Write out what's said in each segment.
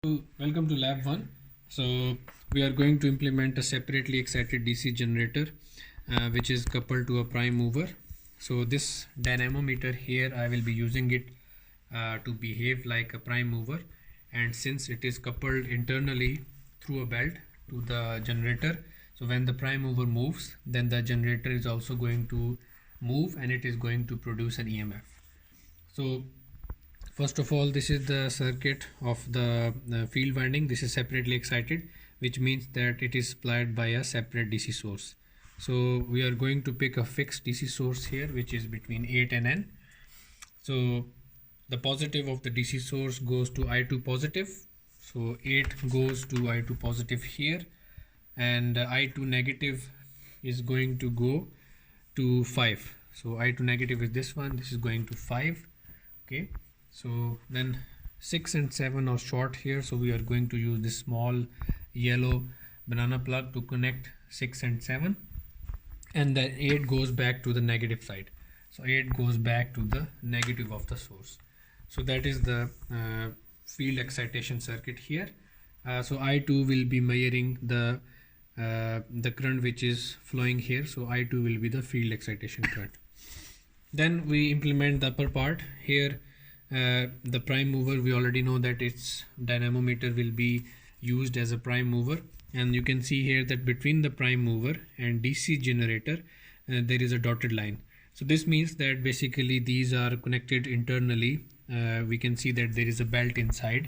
Welcome to lab 1. So we are going to implement a separately excited DC generator which is coupled to a prime mover. So this dynamometer here, I will be using it to behave like a prime mover, and since it is coupled internally through a belt to the generator, so when the prime mover moves, then the generator is also going to move and it is going to produce an EMF. So first of all, this is the circuit of the field winding. This is separately excited, which means that it is supplied by a separate DC source. So we are going to pick a fixed DC source here, which is between 8 and N. So the positive of the DC source goes to I2 positive. So 8 goes to I2 positive here, and I2 negative is going to go to 5. So I2 negative is this one. This is going to 5. Okay. So then 6 and 7 are short here, so we are going to use this small yellow banana plug to connect 6 and 7, and then 8 goes back to the negative side. So 8 goes back to the negative of the source. So that is the field excitation circuit here. So I2 will be measuring the current which is flowing here. So I2 will be the field excitation current. Then we implement the upper part here. The prime mover, we already know that its dynamometer will be used as a prime mover, and you can see here that between the prime mover and DC generator there is a dotted line. So this means that basically these are connected internally. We can see that there is a belt inside.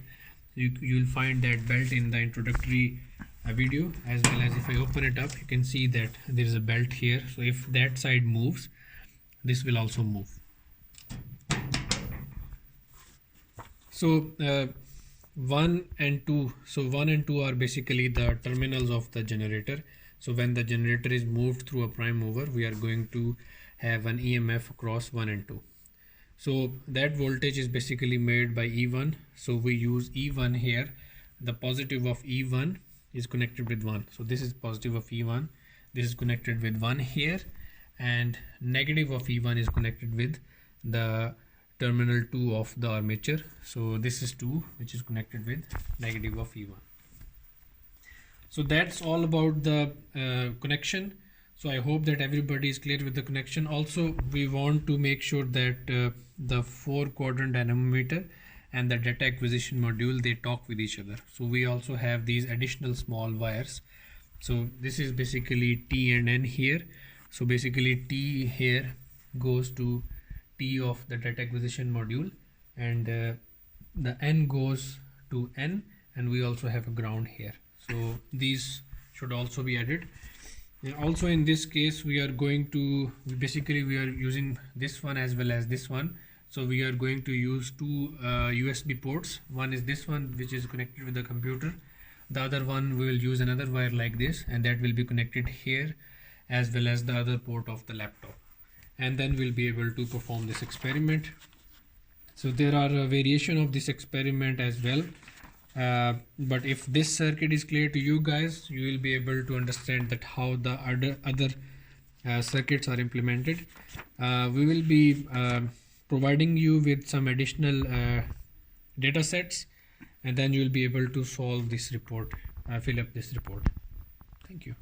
You'll find that belt in the introductory video, as well as if I open it up, you can see that there is a belt here. So if that side moves, this will also move. So 1 and 2. So 1 and 2 are basically the terminals of the generator. So when the generator is moved through a prime mover, we are going to have an EMF across 1 and 2. So that voltage is basically made by E1. So we use E1 here. The positive of E1 is connected with 1. So this is positive of E1. This is connected with 1 here, and negative of E1 is connected with the terminal 2 of the armature. So this is 2, which is connected with negative of E1. So that's all about the connection. So I hope that everybody is clear with the connection. Also, we want to make sure that the 4-quadrant dynamometer and the data acquisition module, they talk with each other. So we also have these additional small wires. So this is basically T and N here. So basically T here goes to T of the data acquisition module, and the N goes to N, and we also have a ground here. So these should also be added. And also in this case, we are using this one as well as this one. So we are going to use two USB ports. One is this one, which is connected with the computer. The other one, we will use another wire like this, and that will be connected here, as well as the other port of the laptop. And then we'll be able to perform this experiment. So there are a variation of this experiment as well. But if this circuit is clear to you guys, you will be able to understand that how the other circuits are implemented. We will be providing you with some additional data sets, and then you will be able to solve this report, fill up this report. Thank you.